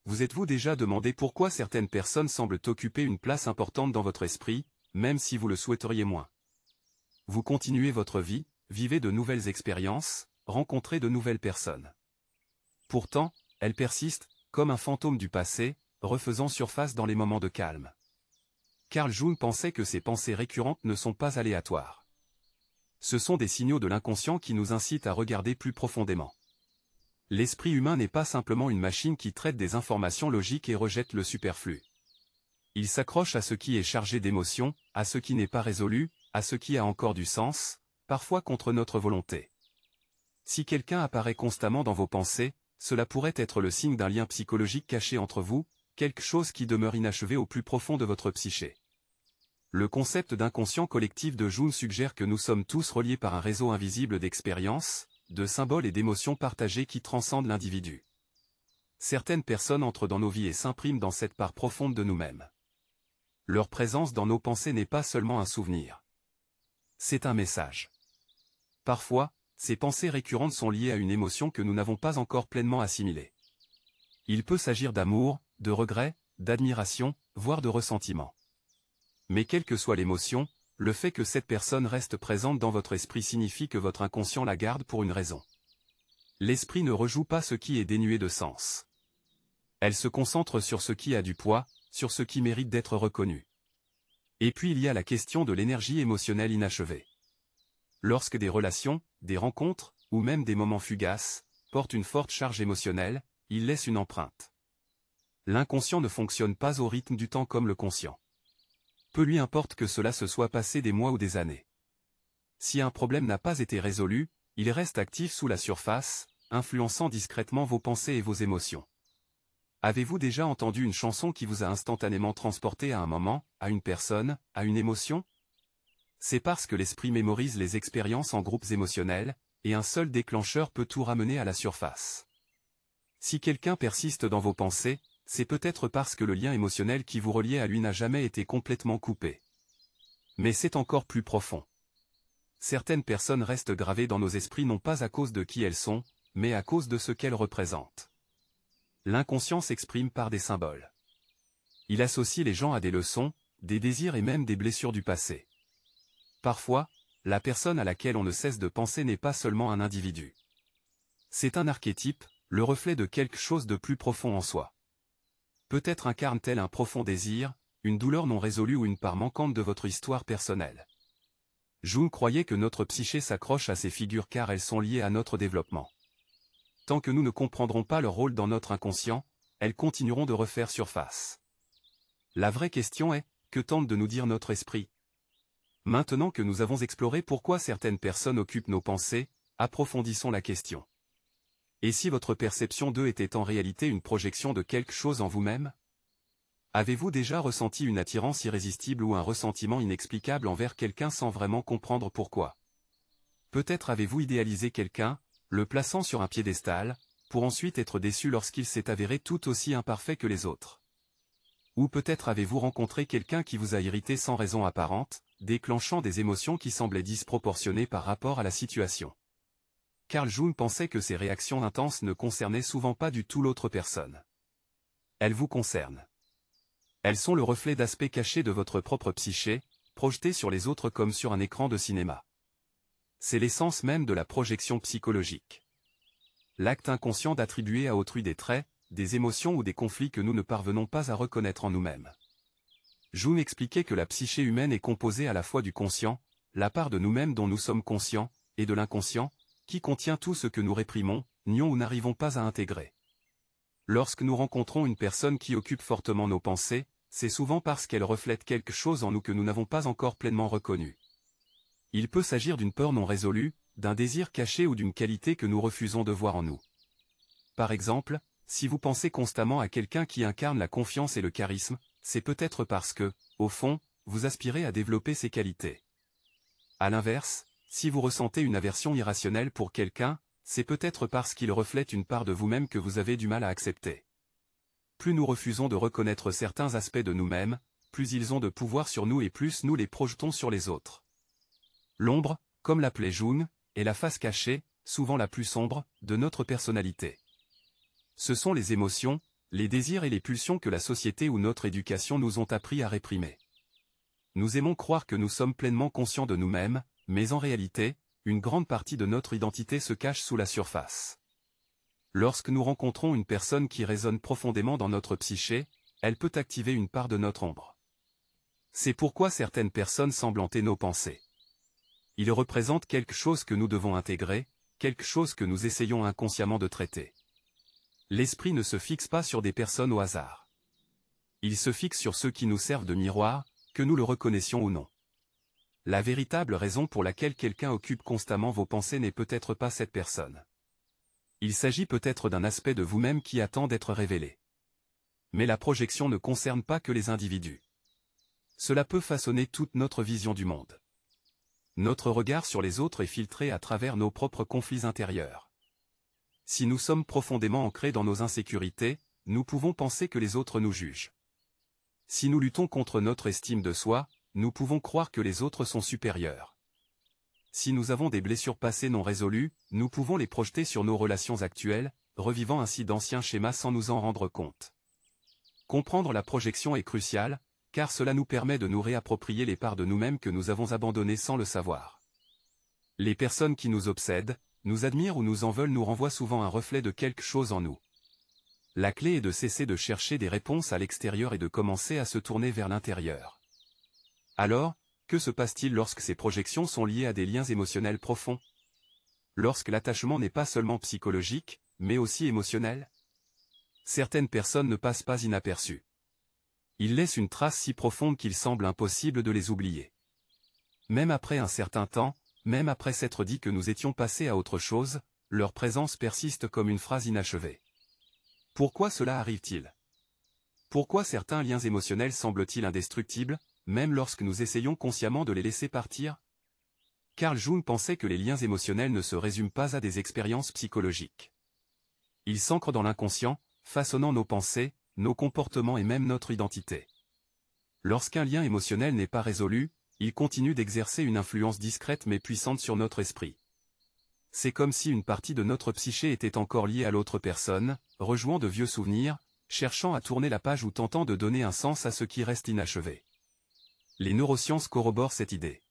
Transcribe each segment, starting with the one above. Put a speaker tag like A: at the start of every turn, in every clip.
A: vous êtes-vous déjà demandé pourquoi certaines personnes semblent occuper une place importante dans votre esprit, même si vous le souhaiteriez moins? Vous continuez votre vie, vivez de nouvelles expériences, rencontrez de nouvelles personnes. Pourtant, elles persistent, comme un fantôme du passé, refaisant surface dans les moments de calme. Carl Jung pensait que ces pensées récurrentes ne sont pas aléatoires. Ce sont des signaux de l'inconscient qui nous incitent à regarder plus profondément. L'esprit humain n'est pas simplement une machine qui traite des informations logiques et rejette le superflu. Il s'accroche à ce qui est chargé d'émotions, à ce qui n'est pas résolu, à ce qui a encore du sens, parfois contre notre volonté. Si quelqu'un apparaît constamment dans vos pensées, cela pourrait être le signe d'un lien psychologique caché entre vous, quelque chose qui demeure inachevé au plus profond de votre psyché. Le concept d'inconscient collectif de Jung suggère que nous sommes tous reliés par un réseau invisible d'expériences, de symboles et d'émotions partagées qui transcendent l'individu. Certaines personnes entrent dans nos vies et s'impriment dans cette part profonde de nous-mêmes. Leur présence dans nos pensées n'est pas seulement un souvenir. C'est un message. Parfois, ces pensées récurrentes sont liées à une émotion que nous n'avons pas encore pleinement assimilée. Il peut s'agir d'amour, de regret, d'admiration, voire de ressentiment. Mais quelle que soit l'émotion, le fait que cette personne reste présente dans votre esprit signifie que votre inconscient la garde pour une raison. L'esprit ne rejoue pas ce qui est dénué de sens. Elle se concentre sur ce qui a du poids, sur ce qui mérite d'être reconnu. Et puis il y a la question de l'énergie émotionnelle inachevée. Lorsque des relations, des rencontres, ou même des moments fugaces, portent une forte charge émotionnelle, ils laissent une empreinte. L'inconscient ne fonctionne pas au rythme du temps comme le conscient. Peu lui importe que cela se soit passé des mois ou des années. Si un problème n'a pas été résolu, il reste actif sous la surface, influençant discrètement vos pensées et vos émotions. Avez-vous déjà entendu une chanson qui vous a instantanément transporté à un moment, à une personne, à une émotion? C'est parce que l'esprit mémorise les expériences en groupes émotionnels, et un seul déclencheur peut tout ramener à la surface. Si quelqu'un persiste dans vos pensées, c'est peut-être parce que le lien émotionnel qui vous reliait à lui n'a jamais été complètement coupé. Mais c'est encore plus profond. Certaines personnes restent gravées dans nos esprits non pas à cause de qui elles sont, mais à cause de ce qu'elles représentent. L'inconscient s'exprime par des symboles. Il associe les gens à des leçons, des désirs et même des blessures du passé. Parfois, la personne à laquelle on ne cesse de penser n'est pas seulement un individu. C'est un archétype, le reflet de quelque chose de plus profond en soi. Peut-être incarne-t-elle un profond désir, une douleur non résolue ou une part manquante de votre histoire personnelle. Jung croyait que notre psyché s'accroche à ces figures car elles sont liées à notre développement. Tant que nous ne comprendrons pas leur rôle dans notre inconscient, elles continueront de refaire surface. La vraie question est, que tente de nous dire notre esprit? Maintenant que nous avons exploré pourquoi certaines personnes occupent nos pensées, approfondissons la question. Et si votre perception d'eux était en réalité une projection de quelque chose en vous-même? Avez-vous déjà ressenti une attirance irrésistible ou un ressentiment inexplicable envers quelqu'un sans vraiment comprendre pourquoi? Peut-être avez-vous idéalisé quelqu'un, le plaçant sur un piédestal, pour ensuite être déçu lorsqu'il s'est avéré tout aussi imparfait que les autres. Ou peut-être avez-vous rencontré quelqu'un qui vous a irrité sans raison apparente, déclenchant des émotions qui semblaient disproportionnées par rapport à la situation. Carl Jung pensait que ces réactions intenses ne concernaient souvent pas du tout l'autre personne. Elles vous concernent. Elles sont le reflet d'aspects cachés de votre propre psyché, projetés sur les autres comme sur un écran de cinéma. C'est l'essence même de la projection psychologique. L'acte inconscient d'attribuer à autrui des traits, des émotions ou des conflits que nous ne parvenons pas à reconnaître en nous-mêmes. Jung expliquait que la psyché humaine est composée à la fois du conscient, la part de nous-mêmes dont nous sommes conscients, et de l'inconscient, qui contient tout ce que nous réprimons, nions ou n'arrivons pas à intégrer. Lorsque nous rencontrons une personne qui occupe fortement nos pensées, c'est souvent parce qu'elle reflète quelque chose en nous que nous n'avons pas encore pleinement reconnu. Il peut s'agir d'une peur non résolue, d'un désir caché ou d'une qualité que nous refusons de voir en nous. Par exemple, si vous pensez constamment à quelqu'un qui incarne la confiance et le charisme, c'est peut-être parce que, au fond, vous aspirez à développer ces qualités. À l'inverse, si vous ressentez une aversion irrationnelle pour quelqu'un, c'est peut-être parce qu'il reflète une part de vous-même que vous avez du mal à accepter. Plus nous refusons de reconnaître certains aspects de nous-mêmes, plus ils ont de pouvoir sur nous et plus nous les projetons sur les autres. L'ombre, comme l'appelait Jung, est la face cachée, souvent la plus sombre, de notre personnalité. Ce sont les émotions, les désirs et les pulsions que la société ou notre éducation nous ont appris à réprimer. Nous aimons croire que nous sommes pleinement conscients de nous-mêmes, mais en réalité, une grande partie de notre identité se cache sous la surface. Lorsque nous rencontrons une personne qui résonne profondément dans notre psyché, elle peut activer une part de notre ombre. C'est pourquoi certaines personnes semblent hanter nos pensées. Ils représentent quelque chose que nous devons intégrer, quelque chose que nous essayons inconsciemment de traiter. L'esprit ne se fixe pas sur des personnes au hasard. Il se fixe sur ceux qui nous servent de miroir, que nous le reconnaissions ou non. La véritable raison pour laquelle quelqu'un occupe constamment vos pensées n'est peut-être pas cette personne. Il s'agit peut-être d'un aspect de vous-même qui attend d'être révélé. Mais la projection ne concerne pas que les individus. Cela peut façonner toute notre vision du monde. Notre regard sur les autres est filtré à travers nos propres conflits intérieurs. Si nous sommes profondément ancrés dans nos insécurités, nous pouvons penser que les autres nous jugent. Si nous luttons contre notre estime de soi, nous pouvons croire que les autres sont supérieurs. Si nous avons des blessures passées non résolues, nous pouvons les projeter sur nos relations actuelles, revivant ainsi d'anciens schémas sans nous en rendre compte. Comprendre la projection est crucial, car cela nous permet de nous réapproprier les parts de nous-mêmes que nous avons abandonnées sans le savoir. Les personnes qui nous obsèdent, nous admirent ou nous en veulent nous renvoient souvent un reflet de quelque chose en nous. La clé est de cesser de chercher des réponses à l'extérieur et de commencer à se tourner vers l'intérieur. Alors, que se passe-t-il lorsque ces projections sont liées à des liens émotionnels profonds? Lorsque l'attachement n'est pas seulement psychologique, mais aussi émotionnel? Certaines personnes ne passent pas inaperçues. Ils laissent une trace si profonde qu'il semble impossible de les oublier. Même après un certain temps, même après s'être dit que nous étions passés à autre chose, leur présence persiste comme une phrase inachevée. Pourquoi cela arrive-t-il? Pourquoi certains liens émotionnels semblent-ils indestructibles, même lorsque nous essayons consciemment de les laisser partir? Carl Jung pensait que les liens émotionnels ne se résument pas à des expériences psychologiques. Ils s'ancrent dans l'inconscient, façonnant nos pensées, nos comportements et même notre identité. Lorsqu'un lien émotionnel n'est pas résolu, il continue d'exercer une influence discrète mais puissante sur notre esprit. C'est comme si une partie de notre psyché était encore liée à l'autre personne, rejouant de vieux souvenirs, cherchant à tourner la page ou tentant de donner un sens à ce qui reste inachevé. Les neurosciences corroborent cette idée.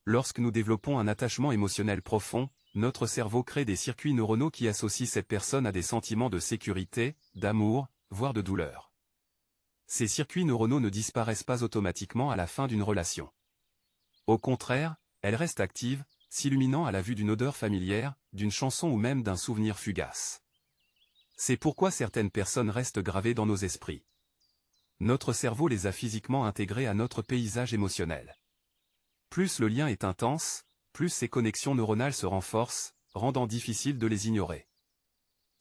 A: Lorsque nous développons un attachement émotionnel profond, notre cerveau crée des circuits neuronaux qui associent cette personne à des sentiments de sécurité, d'amour, voire de douleur. Ces circuits neuronaux ne disparaissent pas automatiquement à la fin d'une relation. Au contraire, elles restent actives, s'illuminant à la vue d'une odeur familière, d'une chanson ou même d'un souvenir fugace. C'est pourquoi certaines personnes restent gravées dans nos esprits. Notre cerveau les a physiquement intégrées à notre paysage émotionnel. Plus le lien est intense, plus ces connexions neuronales se renforcent, rendant difficile de les ignorer.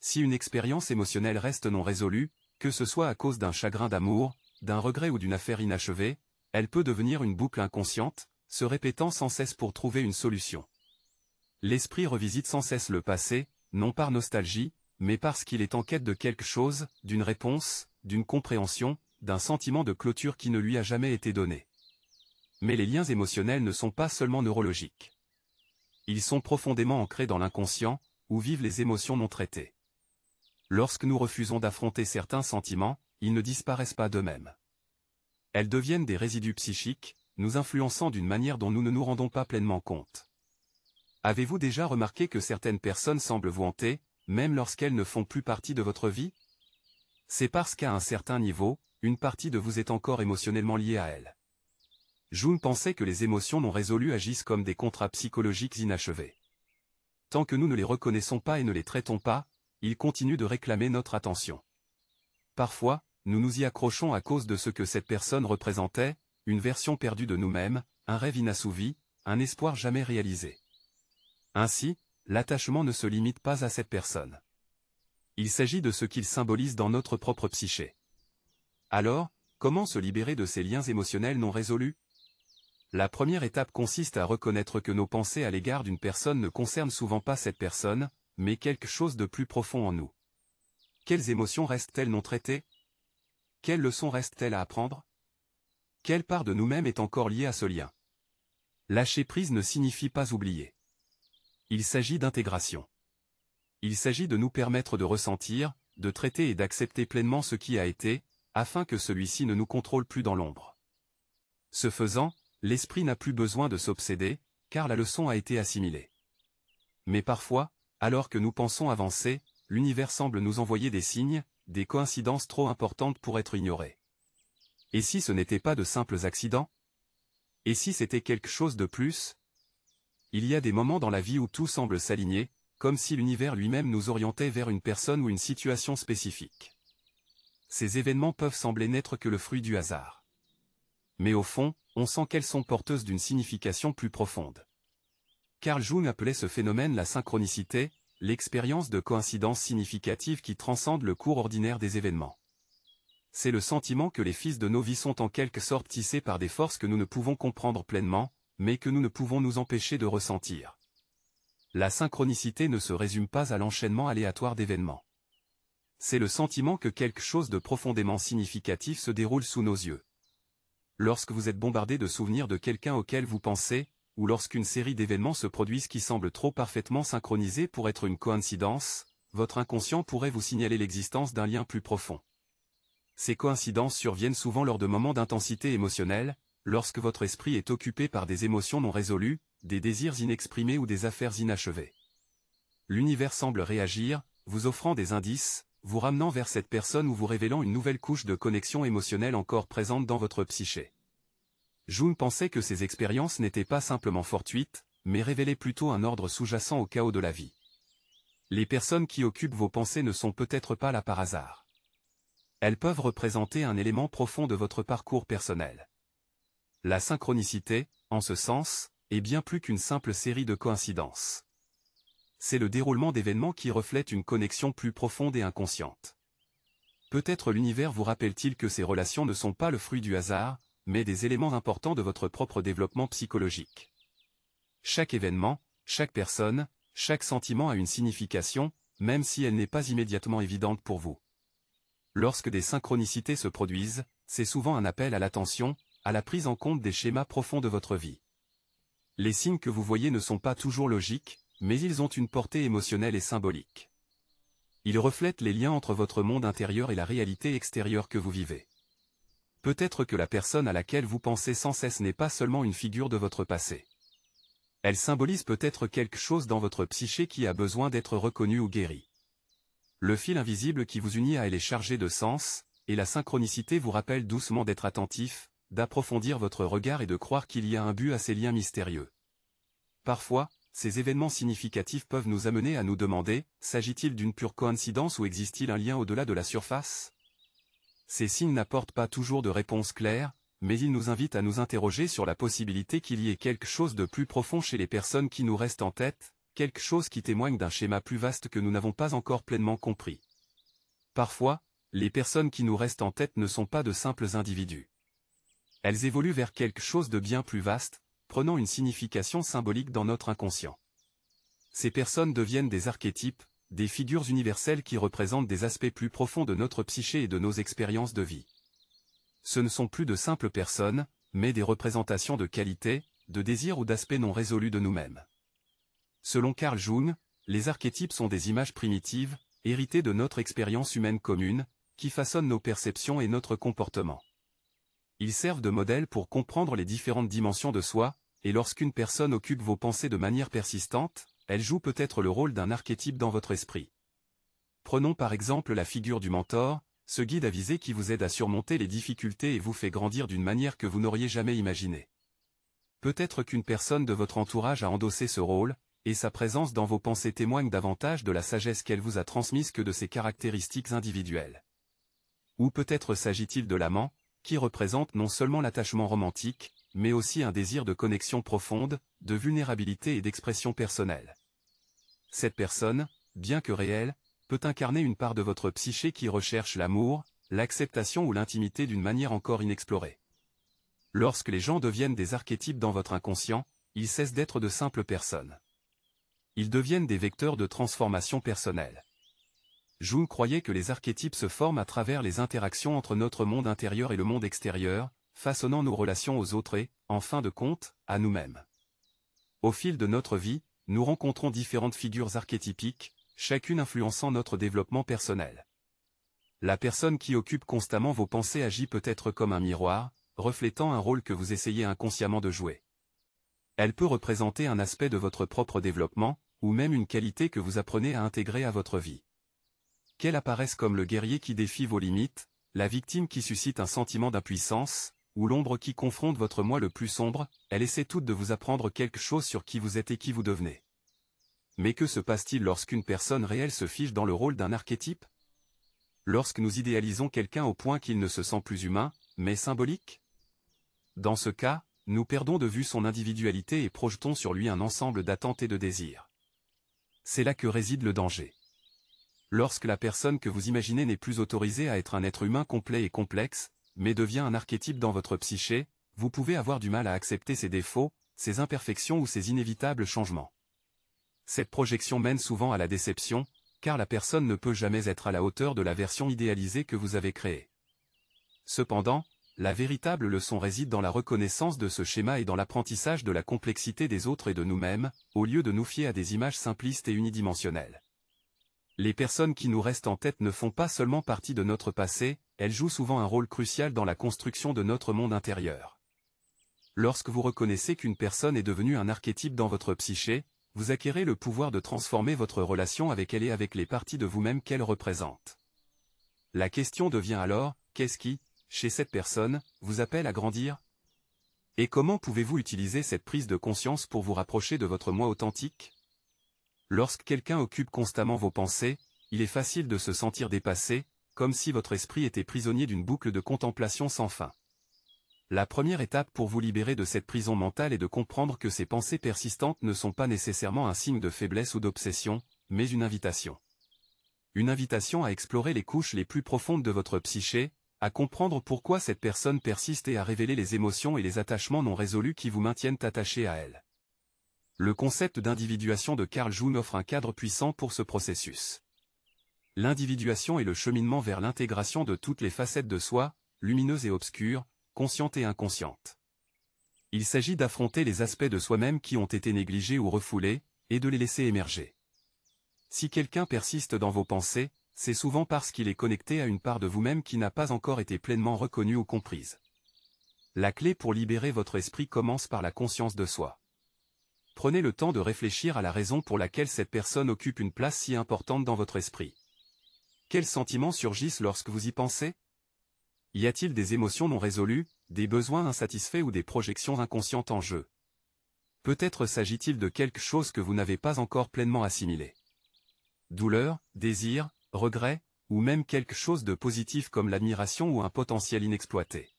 A: Si une expérience émotionnelle reste non résolue, que ce soit à cause d'un chagrin d'amour, d'un regret ou d'une affaire inachevée, elle peut devenir une boucle inconsciente, se répétant sans cesse pour trouver une solution. L'esprit revisite sans cesse le passé, non par nostalgie, mais parce qu'il est en quête de quelque chose, d'une réponse, d'une compréhension, d'un sentiment de clôture qui ne lui a jamais été donné. Mais les liens émotionnels ne sont pas seulement neurologiques. Ils sont profondément ancrés dans l'inconscient, où vivent les émotions non traitées. Lorsque nous refusons d'affronter certains sentiments, ils ne disparaissent pas d'eux-mêmes. Elles deviennent des résidus psychiques, nous influençant d'une manière dont nous ne nous rendons pas pleinement compte. Avez-vous déjà remarqué que certaines personnes semblent vous hanter, même lorsqu'elles ne font plus partie de votre vie? C'est parce qu'à un certain niveau, une partie de vous est encore émotionnellement liée à elles. Jung pensait que les émotions non résolues agissent comme des contrats psychologiques inachevés. Tant que nous ne les reconnaissons pas et ne les traitons pas, ils continuent de réclamer notre attention. Parfois, nous nous y accrochons à cause de ce que cette personne représentait, une version perdue de nous-mêmes, un rêve inassouvi, un espoir jamais réalisé. Ainsi, l'attachement ne se limite pas à cette personne. Il s'agit de ce qu'il symbolise dans notre propre psyché. Alors, comment se libérer de ces liens émotionnels non résolus? La première étape consiste à reconnaître que nos pensées à l'égard d'une personne ne concernent souvent pas cette personne, mais quelque chose de plus profond en nous. Quelles émotions restent-elles non traitées? Quelles leçons restent-elles à apprendre? Quelle part de nous-mêmes est encore liée à ce lien? Lâcher prise ne signifie pas oublier. Il s'agit d'intégration. Il s'agit de nous permettre de ressentir, de traiter et d'accepter pleinement ce qui a été, afin que celui-ci ne nous contrôle plus dans l'ombre. Ce faisant, l'esprit n'a plus besoin de s'obséder, car la leçon a été assimilée. Mais parfois, alors que nous pensons avancer, l'univers semble nous envoyer des signes, des coïncidences trop importantes pour être ignorées. Et si ce n'était pas de simples accidents? Et si c'était quelque chose de plus? Il y a des moments dans la vie où tout semble s'aligner, comme si l'univers lui-même nous orientait vers une personne ou une situation spécifique. Ces événements peuvent sembler n'être que le fruit du hasard. Mais au fond, on sent qu'elles sont porteuses d'une signification plus profonde. Carl Jung appelait ce phénomène la synchronicité, l'expérience de coïncidences significatives qui transcendent le cours ordinaire des événements. C'est le sentiment que les fils de nos vies sont en quelque sorte tissés par des forces que nous ne pouvons comprendre pleinement, mais que nous ne pouvons nous empêcher de ressentir. La synchronicité ne se résume pas à l'enchaînement aléatoire d'événements. C'est le sentiment que quelque chose de profondément significatif se déroule sous nos yeux. Lorsque vous êtes bombardé de souvenirs de quelqu'un auquel vous pensez, ou lorsqu'une série d'événements se produisent qui semblent trop parfaitement synchronisés pour être une coïncidence, votre inconscient pourrait vous signaler l'existence d'un lien plus profond. Ces coïncidences surviennent souvent lors de moments d'intensité émotionnelle, lorsque votre esprit est occupé par des émotions non résolues, des désirs inexprimés ou des affaires inachevées. L'univers semble réagir, vous offrant des indices, vous ramenant vers cette personne ou vous révélant une nouvelle couche de connexion émotionnelle encore présente dans votre psyché. Jung pensait que ces expériences n'étaient pas simplement fortuites, mais révélaient plutôt un ordre sous-jacent au chaos de la vie. Les personnes qui occupent vos pensées ne sont peut-être pas là par hasard. Elles peuvent représenter un élément profond de votre parcours personnel. La synchronicité, en ce sens, est bien plus qu'une simple série de coïncidences. C'est le déroulement d'événements qui reflètent une connexion plus profonde et inconsciente. Peut-être l'univers vous rappelle-t-il que ces relations ne sont pas le fruit du hasard, mais des éléments importants de votre propre développement psychologique. Chaque événement, chaque personne, chaque sentiment a une signification, même si elle n'est pas immédiatement évidente pour vous. Lorsque des synchronicités se produisent, c'est souvent un appel à l'attention, à la prise en compte des schémas profonds de votre vie. Les signes que vous voyez ne sont pas toujours logiques, mais ils ont une portée émotionnelle et symbolique. Ils reflètent les liens entre votre monde intérieur et la réalité extérieure que vous vivez. Peut-être que la personne à laquelle vous pensez sans cesse n'est pas seulement une figure de votre passé. Elle symbolise peut-être quelque chose dans votre psyché qui a besoin d'être reconnu ou guéri. Le fil invisible qui vous unit à elle est chargé de sens, et la synchronicité vous rappelle doucement d'être attentif, d'approfondir votre regard et de croire qu'il y a un but à ces liens mystérieux. Parfois, ces événements significatifs peuvent nous amener à nous demander, s'agit-il d'une pure coïncidence ou existe-t-il un lien au-delà de la surface? Ces signes n'apportent pas toujours de réponse claire, mais ils nous invitent à nous interroger sur la possibilité qu'il y ait quelque chose de plus profond chez les personnes qui nous restent en tête, quelque chose qui témoigne d'un schéma plus vaste que nous n'avons pas encore pleinement compris. Parfois, les personnes qui nous restent en tête ne sont pas de simples individus. Elles évoluent vers quelque chose de bien plus vaste, prenant une signification symbolique dans notre inconscient. Ces personnes deviennent des archétypes, des figures universelles qui représentent des aspects plus profonds de notre psyché et de nos expériences de vie. Ce ne sont plus de simples personnes, mais des représentations de qualités, de désirs ou d'aspects non résolus de nous-mêmes. Selon Carl Jung, les archétypes sont des images primitives, héritées de notre expérience humaine commune, qui façonnent nos perceptions et notre comportement. Ils servent de modèle pour comprendre les différentes dimensions de soi, et lorsqu'une personne occupe vos pensées de manière persistante, elle joue peut-être le rôle d'un archétype dans votre esprit. Prenons par exemple la figure du mentor, ce guide avisé qui vous aide à surmonter les difficultés et vous fait grandir d'une manière que vous n'auriez jamais imaginée. Peut-être qu'une personne de votre entourage a endossé ce rôle, et sa présence dans vos pensées témoigne davantage de la sagesse qu'elle vous a transmise que de ses caractéristiques individuelles. Ou peut-être s'agit-il de l'amant, qui représente non seulement l'attachement romantique, mais aussi un désir de connexion profonde, de vulnérabilité et d'expression personnelle. Cette personne, bien que réelle, peut incarner une part de votre psyché qui recherche l'amour, l'acceptation ou l'intimité d'une manière encore inexplorée. Lorsque les gens deviennent des archétypes dans votre inconscient, ils cessent d'être de simples personnes. Ils deviennent des vecteurs de transformation personnelle. Jung croyait que les archétypes se forment à travers les interactions entre notre monde intérieur et le monde extérieur, façonnant nos relations aux autres et, en fin de compte, à nous-mêmes. Au fil de notre vie, nous rencontrons différentes figures archétypiques, chacune influençant notre développement personnel. La personne qui occupe constamment vos pensées agit peut-être comme un miroir, reflétant un rôle que vous essayez inconsciemment de jouer. Elle peut représenter un aspect de votre propre développement, ou même une qualité que vous apprenez à intégrer à votre vie. Qu'elle apparaisse comme le guerrier qui défie vos limites, la victime qui suscite un sentiment d'impuissance, ou l'ombre qui confronte votre moi le plus sombre, elle essaie toute de vous apprendre quelque chose sur qui vous êtes et qui vous devenez. Mais que se passe-t-il lorsqu'une personne réelle se fiche dans le rôle d'un archétype? Lorsque nous idéalisons quelqu'un au point qu'il ne se sent plus humain, mais symbolique? Dans ce cas, nous perdons de vue son individualité et projetons sur lui un ensemble d'attentes et de désirs. C'est là que réside le danger. Lorsque la personne que vous imaginez n'est plus autorisée à être un être humain complet et complexe, mais devient un archétype dans votre psyché, vous pouvez avoir du mal à accepter ses défauts, ses imperfections ou ses inévitables changements. Cette projection mène souvent à la déception, car la personne ne peut jamais être à la hauteur de la version idéalisée que vous avez créée. Cependant, la véritable leçon réside dans la reconnaissance de ce schéma et dans l'apprentissage de la complexité des autres et de nous-mêmes, au lieu de nous fier à des images simplistes et unidimensionnelles. Les personnes qui nous restent en tête ne font pas seulement partie de notre passé, elles jouent souvent un rôle crucial dans la construction de notre monde intérieur. Lorsque vous reconnaissez qu'une personne est devenue un archétype dans votre psyché, vous acquérez le pouvoir de transformer votre relation avec elle et avec les parties de vous-même qu'elle représente. La question devient alors, qu'est-ce qui, chez cette personne, vous appelle à grandir? Et comment pouvez-vous utiliser cette prise de conscience pour vous rapprocher de votre moi authentique? Lorsque quelqu'un occupe constamment vos pensées, il est facile de se sentir dépassé, comme si votre esprit était prisonnier d'une boucle de contemplation sans fin. La première étape pour vous libérer de cette prison mentale est de comprendre que ces pensées persistantes ne sont pas nécessairement un signe de faiblesse ou d'obsession, mais une invitation. Une invitation à explorer les couches les plus profondes de votre psyché, à comprendre pourquoi cette personne persiste et à révéler les émotions et les attachements non résolus qui vous maintiennent attachés à elle. Le concept d'individuation de Carl Jung offre un cadre puissant pour ce processus. L'individuation est le cheminement vers l'intégration de toutes les facettes de soi, lumineuses et obscures, conscientes et inconscientes. Il s'agit d'affronter les aspects de soi-même qui ont été négligés ou refoulés, et de les laisser émerger. Si quelqu'un persiste dans vos pensées, c'est souvent parce qu'il est connecté à une part de vous-même qui n'a pas encore été pleinement reconnue ou comprise. La clé pour libérer votre esprit commence par la conscience de soi. Prenez le temps de réfléchir à la raison pour laquelle cette personne occupe une place si importante dans votre esprit. Quels sentiments surgissent lorsque vous y pensez? Y a-t-il des émotions non résolues, des besoins insatisfaits ou des projections inconscientes en jeu? Peut-être s'agit-il de quelque chose que vous n'avez pas encore pleinement assimilé. Douleur, désir, regret, ou même quelque chose de positif comme l'admiration ou un potentiel inexploité.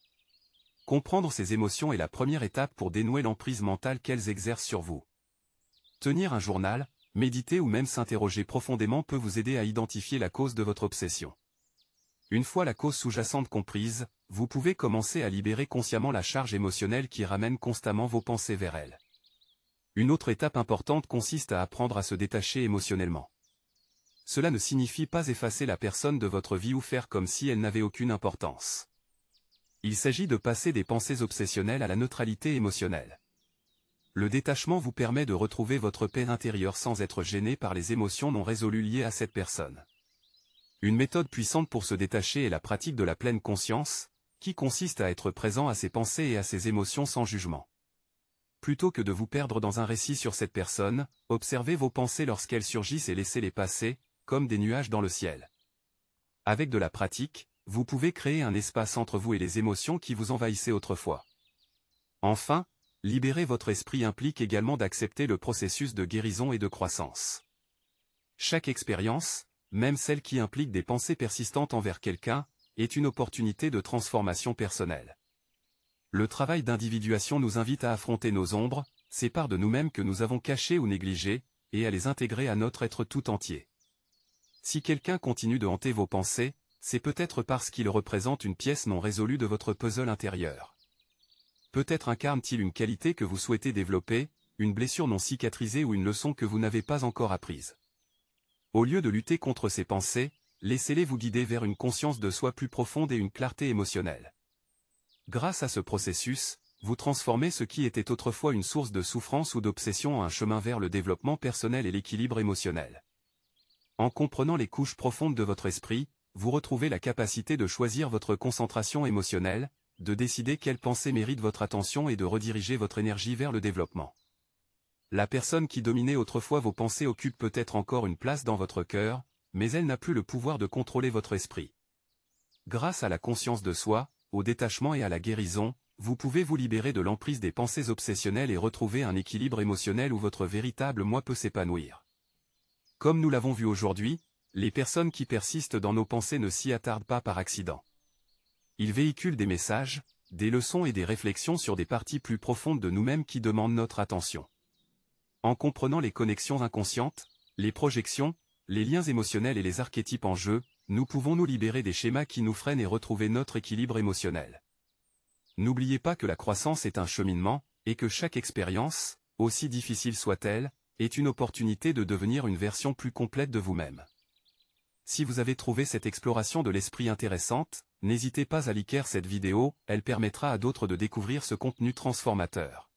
A: Comprendre ces émotions est la première étape pour dénouer l'emprise mentale qu'elles exercent sur vous. Tenir un journal, méditer ou même s'interroger profondément peut vous aider à identifier la cause de votre obsession. Une fois la cause sous-jacente comprise, vous pouvez commencer à libérer consciemment la charge émotionnelle qui ramène constamment vos pensées vers elle. Une autre étape importante consiste à apprendre à se détacher émotionnellement. Cela ne signifie pas effacer la personne de votre vie ou faire comme si elle n'avait aucune importance. Il s'agit de passer des pensées obsessionnelles à la neutralité émotionnelle. Le détachement vous permet de retrouver votre paix intérieure sans être gêné par les émotions non résolues liées à cette personne. Une méthode puissante pour se détacher est la pratique de la pleine conscience, qui consiste à être présent à ses pensées et à ses émotions sans jugement. Plutôt que de vous perdre dans un récit sur cette personne, observez vos pensées lorsqu'elles surgissent et laissez-les passer, comme des nuages dans le ciel. Avec de la pratique, vous pouvez créer un espace entre vous et les émotions qui vous envahissaient autrefois. Enfin, libérer votre esprit implique également d'accepter le processus de guérison et de croissance. Chaque expérience, même celle qui implique des pensées persistantes envers quelqu'un, est une opportunité de transformation personnelle. Le travail d'individuation nous invite à affronter nos ombres, ces parts de nous-mêmes que nous avons cachées ou négligées, et à les intégrer à notre être tout entier. Si quelqu'un continue de hanter vos pensées, c'est peut-être parce qu'il représente une pièce non résolue de votre puzzle intérieur. Peut-être incarne-t-il une qualité que vous souhaitez développer, une blessure non cicatrisée ou une leçon que vous n'avez pas encore apprise. Au lieu de lutter contre ces pensées, laissez-les vous guider vers une conscience de soi plus profonde et une clarté émotionnelle. Grâce à ce processus, vous transformez ce qui était autrefois une source de souffrance ou d'obsession en un chemin vers le développement personnel et l'équilibre émotionnel. En comprenant les couches profondes de votre esprit, vous retrouvez la capacité de choisir votre concentration émotionnelle, de décider quelles pensées méritent votre attention et de rediriger votre énergie vers le développement. La personne qui dominait autrefois vos pensées occupe peut-être encore une place dans votre cœur, mais elle n'a plus le pouvoir de contrôler votre esprit. Grâce à la conscience de soi, au détachement et à la guérison, vous pouvez vous libérer de l'emprise des pensées obsessionnelles et retrouver un équilibre émotionnel où votre véritable moi peut s'épanouir. Comme nous l'avons vu aujourd'hui, les personnes qui persistent dans nos pensées ne s'y attardent pas par accident. Ils véhiculent des messages, des leçons et des réflexions sur des parties plus profondes de nous-mêmes qui demandent notre attention. En comprenant les connexions inconscientes, les projections, les liens émotionnels et les archétypes en jeu, nous pouvons nous libérer des schémas qui nous freinent et retrouver notre équilibre émotionnel. N'oubliez pas que la croissance est un cheminement, et que chaque expérience, aussi difficile soit-elle, est une opportunité de devenir une version plus complète de vous-même. Si vous avez trouvé cette exploration de l'esprit intéressante, n'hésitez pas à liker cette vidéo, elle permettra à d'autres de découvrir ce contenu transformateur.